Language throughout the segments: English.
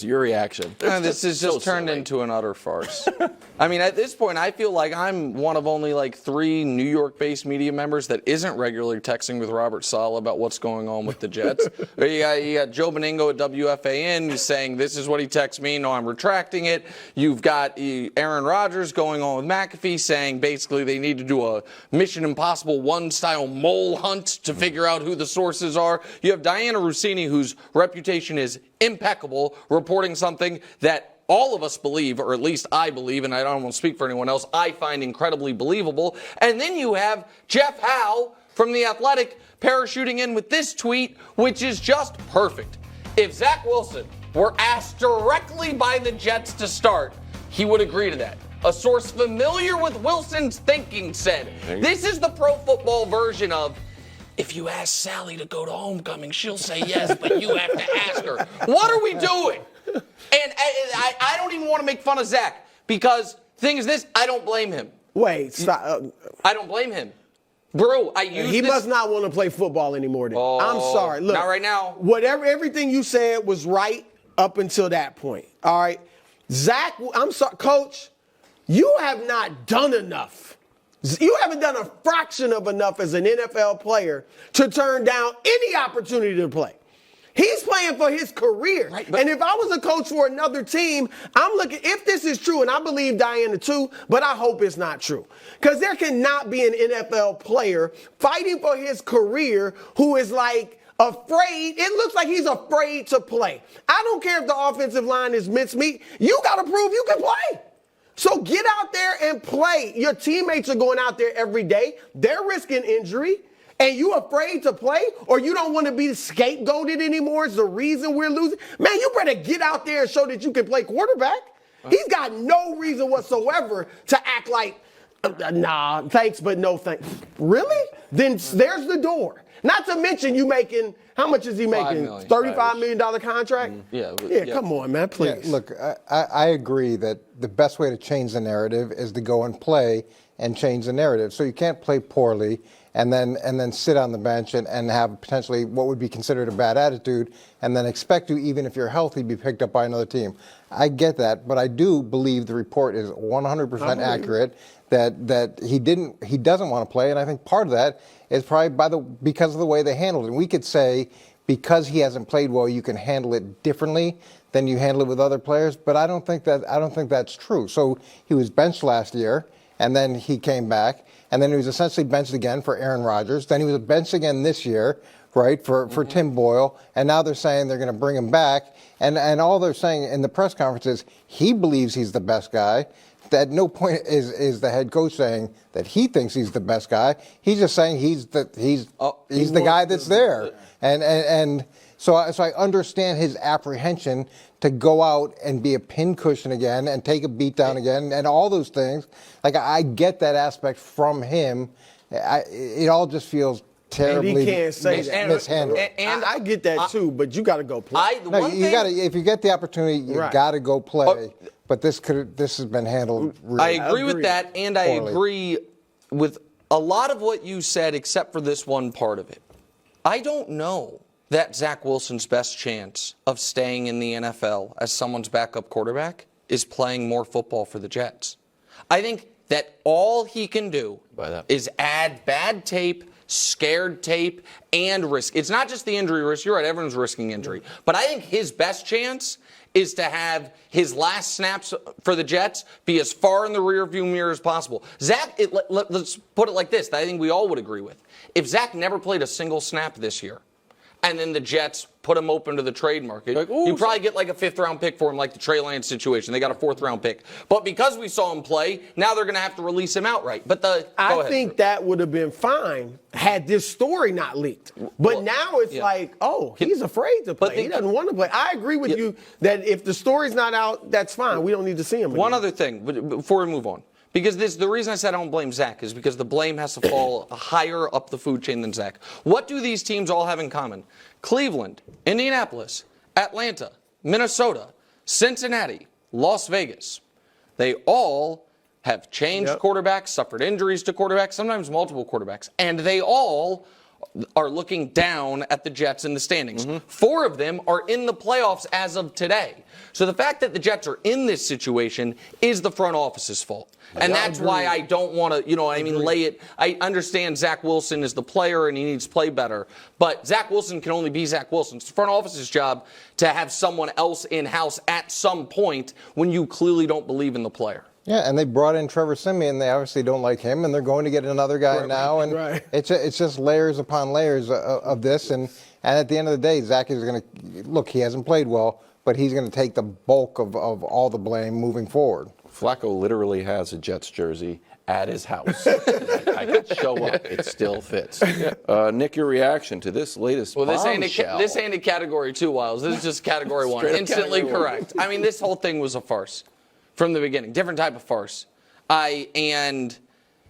Your reaction. This is just turned into an utter farce. I mean, at this point, I feel like I'm one of only like 3 New York-based media members that isn't regularly texting with Robert Saleh about what's going on with the Jets. you got Joe Beningo at WFAN saying this is what he texts me. No, I'm retracting it. You've got Aaron Rodgers going on with McAfee saying basically they need to do a Mission Impossible 1-style mole hunt to figure out who the sources are. You have Diana Rossini, whose reputation is impeccable, reporting something that all of us believe, or at least I believe, and I don't want to speak for anyone else, I find incredibly believable. And then you have Jeff Howe from The Athletic parachuting in with this tweet, which is just perfect. If Zach Wilson were asked directly by the Jets to start, he would agree to that. A source familiar with Wilson's thinking said, this is the pro football version of, if you ask Sally to go to homecoming, she'll say yes, but you have to ask her. What are we doing? And I don't even want to make fun of Zach because thing is this, I don't blame him. Wait, stop. I don't blame him. Bro, He must not want to play football anymore then. I'm sorry. Look, not right now. Everything you said was right up until that point. All right? Zach, I'm sorry, Coach, you have not done enough. You haven't done a fraction of enough as an NFL player to turn down any opportunity to play. He's playing for his career. Right, and if I was a coach for another team, I'm looking, if this is true, and I believe Diana too, but I hope it's not true. Because there cannot be an NFL player fighting for his career who is like afraid. It looks like he's afraid to play. I don't care if the offensive line is mincemeat. You got to prove you can play. So get out there and play. Your teammates are going out there every day. They're risking injury. And you afraid to play, or you don't want to be scapegoated anymore is the reason we're losing? Man, you better get out there and show that you can play quarterback. He's got no reason whatsoever to act like, nah, thanks, but no thanks. Really? Then there's the door. Not to mention you making, how much is he making? $35 million contract? Yeah, come on, man, please. Yeah, look, I agree that the best way to change the narrative is to go and play and change the narrative. So you can't play poorly and then sit on the bench and have potentially what would be considered a bad attitude and then expect to, even if you're healthy, be picked up by another team. I get that, but I do believe the report is 100% accurate that he doesn't want to play, and I think part of that is probably because of the way they handled it. And we could say because he hasn't played well, you can handle it differently than you handle it with other players, but I don't think that's true. So he was benched last year, and then he came back. And then he was essentially benched again for Aaron Rodgers. Then he was benched again this year, right, for Tim Boyle. And now they're saying they're going to bring him back. And all they're saying in the press conference is he believes he's the best guy. At no point is the head coach saying that he thinks he's the best guy. He's just saying he's the guy that's there. And so I understand his apprehension to go out and be a pincushion again and take a beat down again and all those things. Like, I get that aspect from him. It all just feels terribly and he can't say mishandled. And I get that too, but you got to go play. If you get the opportunity, you got to go play. But this has been handled really I agree with that, and poorly. I agree with a lot of what you said except for this one part of it. I don't know that Zach Wilson's best chance of staying in the NFL as someone's backup quarterback is playing more football for the Jets. I think that all he can do is add bad tape, scared tape, and risk. It's not just the injury risk. You're right, everyone's risking injury. But I think his best chance is to have his last snaps for the Jets be as far in the rearview mirror as possible. Zach, let's put it like this, that I think we all would agree with. If Zach never played a single snap this year, and then the Jets put him open to the trade market, you probably get like a 5th-round pick for him, like the Trey Lance situation. They got a 4th-round pick. But because we saw him play, now they're going to have to release him outright. But I think that would have been fine had this story not leaked. But now it's like, he's afraid to play. He doesn't want to play. I agree with you that if the story's not out, that's fine. We don't need to see him again. One other thing before we move on. Because the reason I said I don't blame Zach is because the blame has to fall higher up the food chain than Zach. What do these teams all have in common? Cleveland, Indianapolis, Atlanta, Minnesota, Cincinnati, Las Vegas. They all have changed quarterbacks, suffered injuries to quarterbacks, sometimes multiple quarterbacks, and they all are looking down at the Jets in the standings. 4 of them are in the playoffs as of today. So the fact that the Jets are in this situation is the front office's fault. And that's why I don't want to, lay it. I understand Zach Wilson is the player and he needs to play better. But Zach Wilson can only be Zach Wilson. It's the front office's job to have someone else in-house at some point when you clearly don't believe in the player. Yeah, and they brought in Trevor Siemian. They obviously don't like him, and they're going to get another guy now. And it's just layers upon layers of this. And at the end of the day, Zach is going to look. He hasn't played well, but he's going to take the bulk of all the blame moving forward. Flacco literally has a Jets jersey at his house. I could show up; it still fits. Nick, your reaction to this latest bombshell? This ain't a category 2, Wiles. This is just category 1. Instantly correct. I mean, this whole thing was a farce. From the beginning, different type of farce. I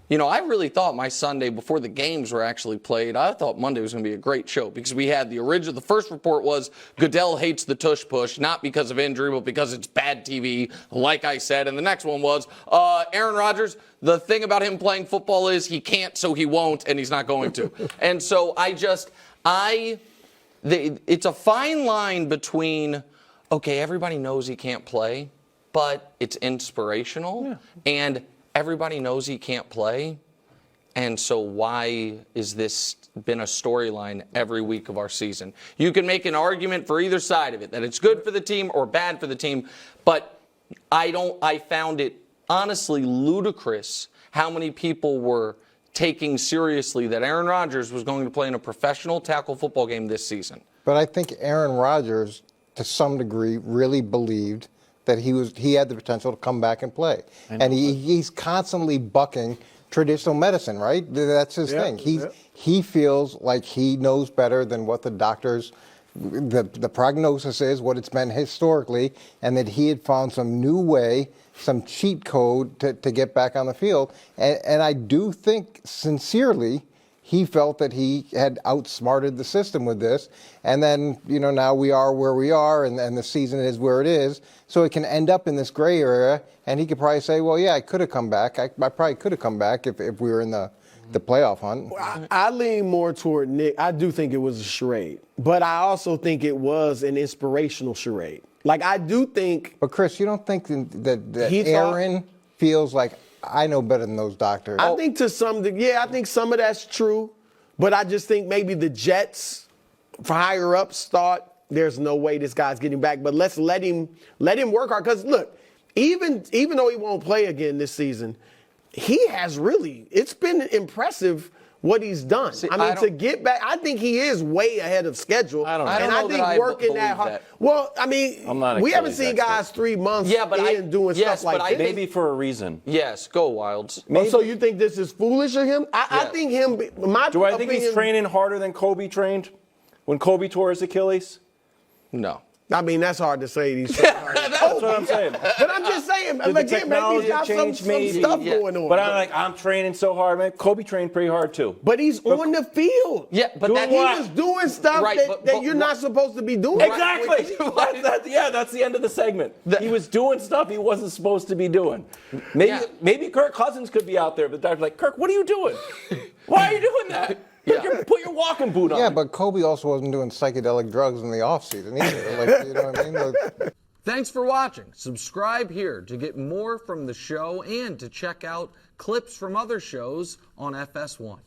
really thought my Sunday before the games were actually played, I thought Monday was going to be a great show because we had the first report was Goodell hates the tush push, not because of injury, but because it's bad TV, like I said. And the next one was Aaron Rodgers, the thing about him playing football is he can't, so he won't, and he's not going to. And so it's a fine line between, okay, everybody knows he can't play, but it's inspirational, and everybody knows he can't play, and so why is this been a storyline every week of our season? You can make an argument for either side of it, that it's good for the team or bad for the team, but I found it honestly ludicrous how many people were taking seriously that Aaron Rodgers was going to play in a professional tackle football game this season. But I think Aaron Rodgers, to some degree, really believed that he had the potential to come back and play. And he's constantly bucking traditional medicine, right? That's his thing. He feels like he knows better than what the doctors, the prognosis is, what it's been historically, and that he had found some new way, some cheat code to get back on the field. And I do think, sincerely, he felt that he had outsmarted the system with this. And then, now we are where we are and the season is where it is. So it can end up in this gray area. And he could probably say, well, yeah, I could have come back. I probably could have come back if we were in the playoff hunt. I lean more toward Nick. I do think it was a charade. But I also think it was an inspirational charade. Like, I do think. But, Chris, you don't think that Aaron feels like, I know better than those doctors? I think to some degree, I think some of that's true. But I just think maybe the Jets, for higher ups, thought there's no way this guy's getting back. But let's let him work hard. Because look, even though he won't play again this season, he has really. It's been impressive what he's done. See, to get back, I think he is way ahead of schedule. I don't know. And I think working that hard. That. Well, we haven't seen guys 3 months doing stuff like this. Maybe for a reason. Yes, go Wilds. So you think this is foolish of him? I think him. Do I think he's training harder than Kobe trained when Kobe tore his Achilles? No. That's hard to say. That's what I'm saying. But I'm just saying, again, maybe he's got some stuff going on. But I'm training so hard, man. Kobe trained pretty hard too. But he's on the field. Yeah, but he was doing stuff that you're not supposed to be doing. Exactly. That's the end of the segment. He was doing stuff he wasn't supposed to be doing. Maybe Kirk Cousins could be out there, but the doctor's like, Kirk, what are you doing? Why are you doing that? Put your walking boot on. Yeah, but Kobe also wasn't doing psychedelic drugs in the offseason either. You know what I mean? Thanks for watching. Subscribe here to get more from the show and to check out clips from other shows on FS1.